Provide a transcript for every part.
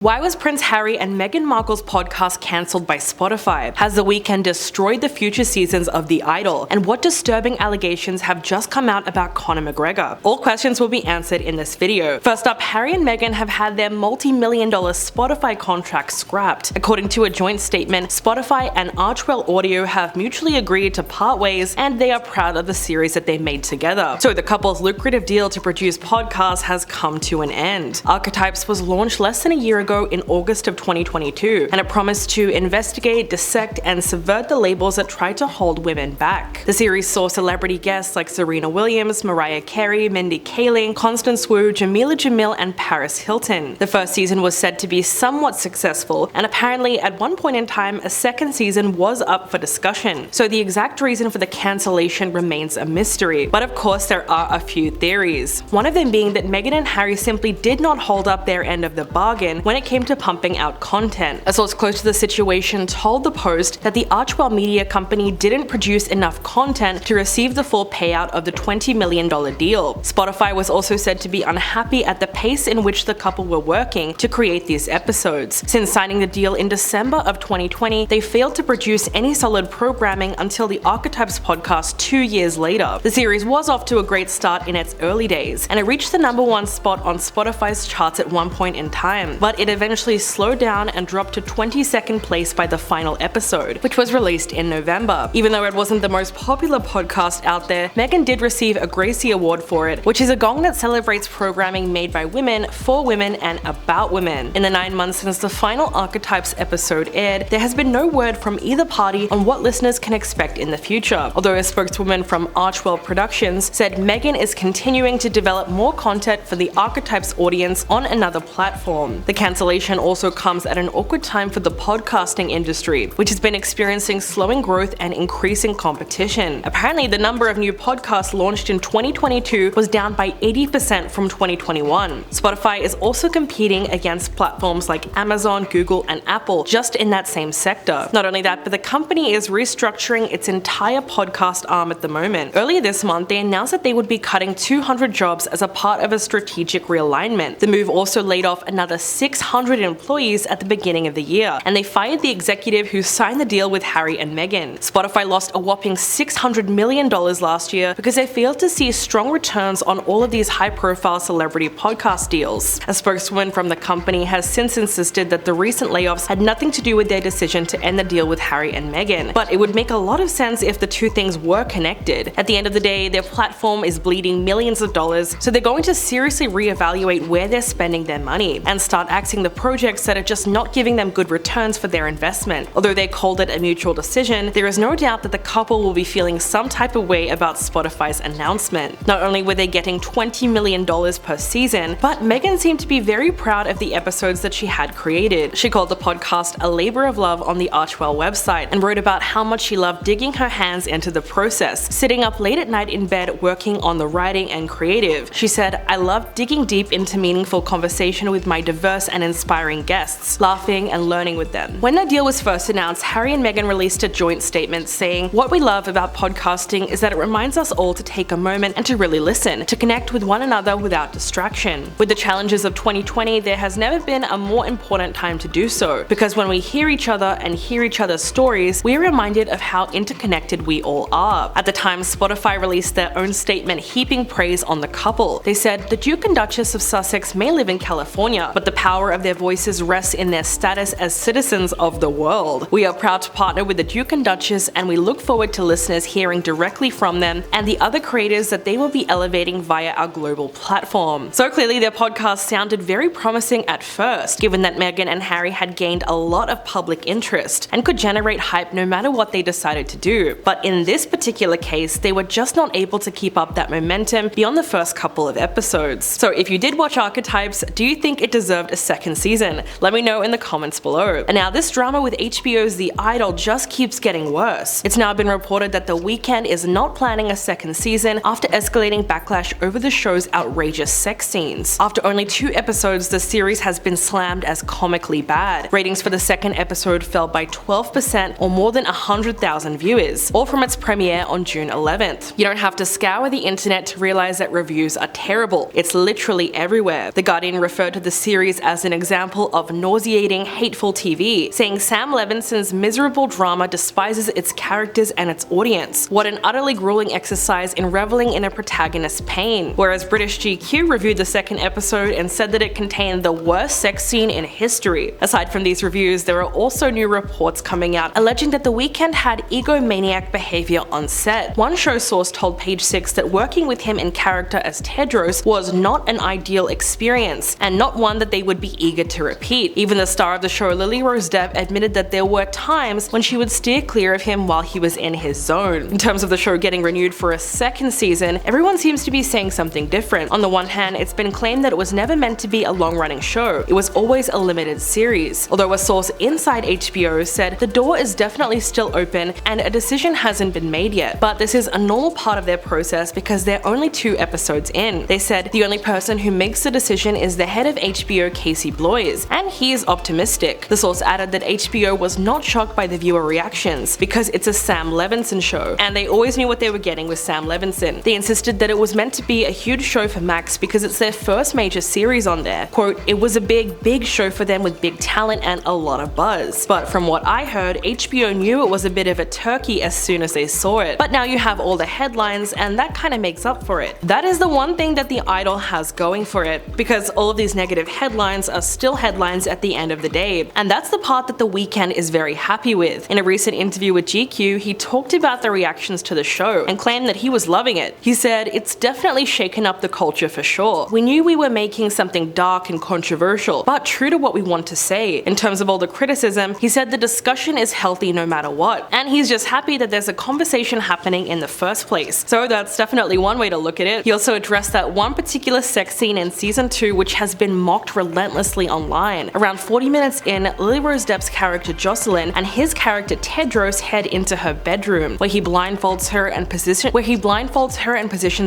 Why was Prince Harry and Meghan Markle's podcast cancelled by Spotify? Has The Weeknd destroyed the future seasons of The Idol? And what disturbing allegations have just come out about Conor McGregor? All questions will be answered in this video. First up, Harry and Meghan have had their multi-million-dollar Spotify contract scrapped. According to a joint statement, Spotify and Archwell Audio have mutually agreed to part ways, and they are proud of the series that they made together. So the couple's lucrative deal to produce podcasts has come to an end. Archetypes was launched less than a year ago in August of 2022, and it promised to investigate, dissect, and subvert the labels that try to hold women back. The series saw celebrity guests like Serena Williams, Mariah Carey, Mindy Kaling, Constance Wu, Jamila Jamil, and Paris Hilton. The first season was said to be somewhat successful, and apparently at one point in time a second season was up for discussion. So the exact reason for the cancellation remains a mystery, but of course there are a few theories. One of them being that Meghan and Harry simply did not hold up their end of the bargain when it came to pumping out content. A source close to the situation told the Post that the Archwell Media Company didn't produce enough content to receive the full payout of the $20 million deal. Spotify was also said to be unhappy at the pace in which the couple were working to create these episodes. Since signing the deal in December of 2020, they failed to produce any solid programming until the Archetypes podcast 2 years later. The series was off to a great start in its early days, and it reached the #1 spot on Spotify's charts at one point in time, but it eventually slowed down and dropped to 22nd place by the final episode, which was released in November. Even though it wasn't the most popular podcast out there, Meghan did receive a Gracie Award for it, which is a gong that celebrates programming made by women, for women, and about women. In the 9 months since the final Archetypes episode aired, there has been no word from either party on what listeners can expect in the future, although a spokeswoman from Archwell Productions said Meghan is continuing to develop more content for the Archetypes audience on another platform. The cancellation also comes at an awkward time for the podcasting industry, which has been experiencing slowing growth and increasing competition. Apparently, the number of new podcasts launched in 2022 was down by 80% from 2021. Spotify is also competing against platforms like Amazon, Google, and Apple just in that same sector. Not only that, but the company is restructuring its entire podcast arm at the moment. Earlier this month, they announced that they would be cutting 200 jobs as a part of a strategic realignment. The move also laid off another 600 employees at the beginning of the year, and they fired the executive who signed the deal with Harry and Meghan. Spotify lost a whopping $600 million last year because they failed to see strong returns on all of these high-profile celebrity podcast deals. A spokeswoman from the company has since insisted that the recent layoffs had nothing to do with their decision to end the deal with Harry and Meghan, but it would make a lot of sense if the two things were connected. At the end of the day, their platform is bleeding millions of dollars, so they're going to seriously reevaluate where they're spending their money and start axing the projects that are just not giving them good returns for their investment. Although they called it a mutual decision, there is no doubt that the couple will be feeling some type of way about Spotify's announcement. Not only were they getting $20 million per season, but Meghan seemed to be very proud of the episodes that she had created. She called the podcast a labor of love on the Archwell website and wrote about how much she loved digging her hands into the process, sitting up late at night in bed working on the writing and creative. She said, "I love digging deep into meaningful conversation with my diverse and inspiring guests, laughing and learning with them." When the deal was first announced, Harry and Meghan released a joint statement saying, "What we love about podcasting is that it reminds us all to take a moment and to really listen, to connect with one another without distraction. With the challenges of 2020, there has never been a more important time to do so, because when we hear each other and hear each other's stories, we are reminded of how interconnected we all are." At the time, Spotify released their own statement heaping praise on the couple. They said, "The Duke and Duchess of Sussex may live in California, but the power of their voices rests in their status as citizens of the world. We are proud to partner with the Duke and Duchess, and we look forward to listeners hearing directly from them and the other creators that they will be elevating via our global platform." So clearly their podcast sounded very promising at first, given that Meghan and Harry had gained a lot of public interest and could generate hype no matter what they decided to do. But in this particular case, they were just not able to keep up that momentum beyond the first couple of episodes. So if you did watch Archetypes, do you think it deserved a second season? Let me know in the comments below. And now this drama with HBO's The Idol just keeps getting worse. It's now been reported that The Weeknd is not planning a second season after escalating backlash over the show's outrageous sex scenes. After only 2 episodes, the series has been slammed as comically bad. Ratings for the second episode fell by 12% or more than 100,000 viewers, all from its premiere on June 11th. You don't have to scour the internet to realize that reviews are terrible. It's literally everywhere. The Guardian referred to the series as an an example of nauseating, hateful TV, saying Sam Levinson's miserable drama despises its characters and its audience. What an utterly grueling exercise in reveling in a protagonist's pain. Whereas British GQ reviewed the second episode and said that it contained the worst sex scene in history. Aside from these reviews, there are also new reports coming out alleging that The Weeknd had egomaniac behavior on set. One show source told Page Six that working with him in character as Tedros was not an ideal experience, and not one that they would be eager to repeat. Even the star of the show, Lily Rose Depp, admitted that there were times when she would steer clear of him while he was in his zone. In terms of the show getting renewed for a second season, everyone seems to be saying something different. On the one hand, it's been claimed that it was never meant to be a long-running show. It was always a limited series. Although a source inside HBO said the door is definitely still open and a decision hasn't been made yet, but this is a normal part of their process because they're only 2 episodes in. They said the only person who makes the decision is the head of HBO, Casey Bloys, and he is optimistic. The source added that HBO was not shocked by the viewer reactions because it's a Sam Levinson show, and they always knew what they were getting with Sam Levinson. They insisted that it was meant to be a huge show for Max because it's their first major series on there. Quote, it was a big show for them with big talent and a lot of buzz. But from what I heard, HBO knew it was a bit of a turkey as soon as they saw it. But now you have all the headlines and that kind of makes up for it. That is the one thing that The Idol has going for it, because all of these negative headlines are still headlines at the end of the day. And that's the part that The Weeknd is very happy with. In a recent interview with GQ, he talked about the reactions to the show and claimed that he was loving it. He said, it's definitely shaken up the culture for sure. We knew we were making something dark and controversial, but true to what we want to say. In terms of all the criticism, he said the discussion is healthy no matter what, and he's just happy that there's a conversation happening in the first place. So that's definitely one way to look at it. He also addressed that one particular sex scene in season 2 which has been mocked relentlessly online. Around 40 minutes in, Lily Rose Depp's character Jocelyn and his character Tedros head into her bedroom, where he blindfolds her and positions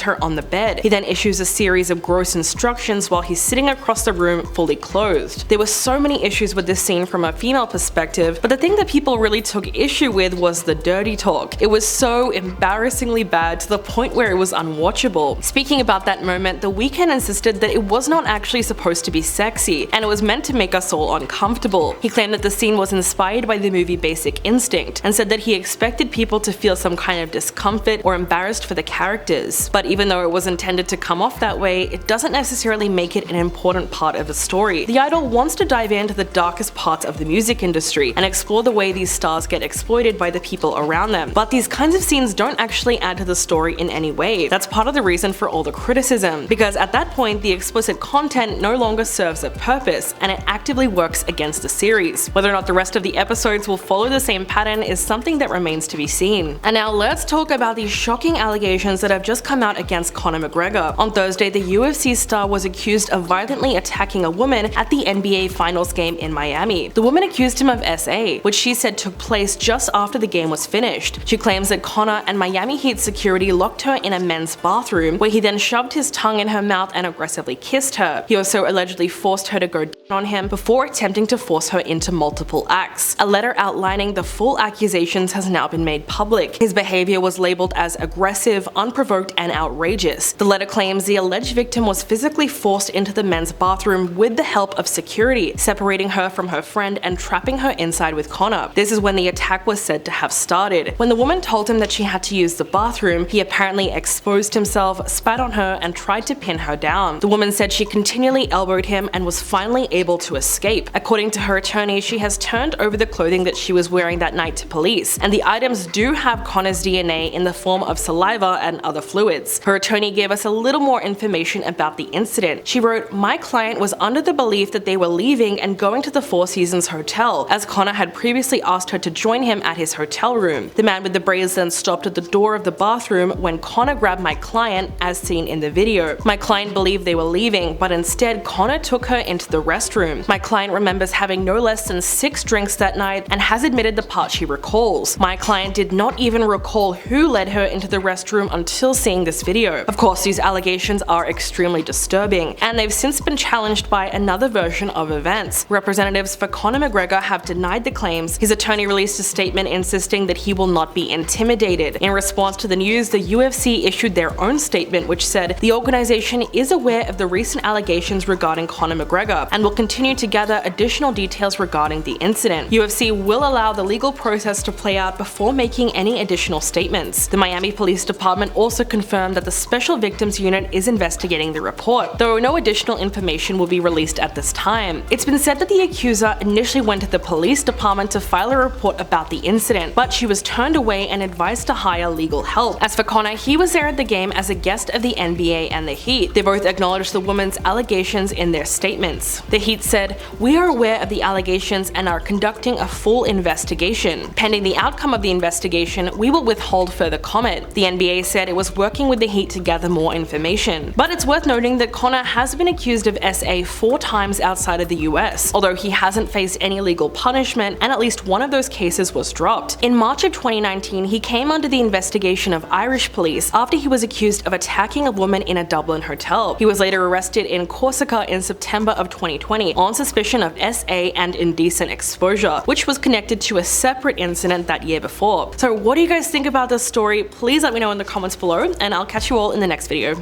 her on the bed. He then issues a series of gross instructions while he's sitting across the room fully clothed. There were so many issues with this scene from a female perspective, but the thing that people really took issue with was the dirty talk. It was so embarrassingly bad to the point where it was unwatchable. Speaking about that moment, The Weeknd insisted that it was not actually supposed to be sexy, and it was meant to make us all uncomfortable. He claimed that the scene was inspired by the movie Basic Instinct, and said that he expected people to feel some kind of discomfort or embarrassed for the characters. But even though it was intended to come off that way, it doesn't necessarily make it an important part of the story. The Idol wants to dive into the darkest parts of the music industry and explore the way these stars get exploited by the people around them. But these kinds of scenes don't actually add to the story in any way. That's part of the reason for all the criticism, because at that point the explicit content no longer serves a purpose and it actively works against the series. Whether or not the rest of the episodes will follow the same pattern is something that remains to be seen. And now let's talk about these shocking allegations that have just come out against Conor McGregor. On Thursday, the UFC star was accused of violently attacking a woman at the NBA Finals game in Miami. The woman accused him of SA, which she said took place just after the game was finished. She claims that Conor and Miami Heat security locked her in a men's bathroom, where he then shoved his tongue in her mouth and aggressively kissed her. He also allegedly forced her to go down on him before attempting to force her into multiple acts. A letter outlining the full accusations has now been made public. His behavior was labeled as aggressive, unprovoked, and outrageous. The letter claims the alleged victim was physically forced into the men's bathroom with the help of security, separating her from her friend and trapping her inside with Conor. This is when the attack was said to have started. When the woman told him that she had to use the bathroom, he apparently exposed himself, spat on her, and tried to pin her down. The woman said she continually elbowed him and was finally able to escape. According to her attorney, she has turned over the clothing that she was wearing that night to police, and the items do have Conor's DNA in the form of saliva and other fluids. Her attorney gave us a little more information about the incident. She wrote, "My client was under the belief that they were leaving and going to the Four Seasons Hotel, as Conor had previously asked her to join him at his hotel room. The man with the braids then stopped at the door of the bathroom when Conor grabbed my client, as seen in the video. My client believed they were leaving, but instead Conor took her into the restroom. My client remembers having no less than 6 drinks that night and has admitted the part she recalls. My client did not even recall who led her into the restroom until seeing this video." Of course, these allegations are extremely disturbing, and they've since been challenged by another version of events. Representatives for Conor McGregor have denied the claims. His attorney released a statement insisting that he will not be intimidated. In response to the news, the UFC issued their own statement which said the organization is aware of the recent allegations regarding Conor McGregor McGregor and will continue to gather additional details regarding the incident. UFC will allow the legal process to play out before making any additional statements. The Miami Police Department also confirmed that the Special Victims Unit is investigating the report, though no additional information will be released at this time. It's been said that the accuser initially went to the police department to file a report about the incident, but she was turned away and advised to hire legal help. As for Conor, he was there at the game as a guest of the NBA and the Heat. They both acknowledged the woman's allegations in their statements. The Heat said, "We are aware of the allegations and are conducting a full investigation. Pending the outcome of the investigation, we will withhold further comment." The NBA said it was working with the Heat to gather more information. But it's worth noting that Conor has been accused of SA 4 times outside of the US, although he hasn't faced any legal punishment, and at least one of those cases was dropped. In March of 2019, he came under the investigation of Irish police after he was accused of attacking a woman in a Dublin hotel. He was later arrested in Corsica in September of 2020 on suspicion of SA and indecent exposure, which was connected to a separate incident that year before. So what do you guys think about this story? Please let me know in the comments below, and I'll catch you all in the next video.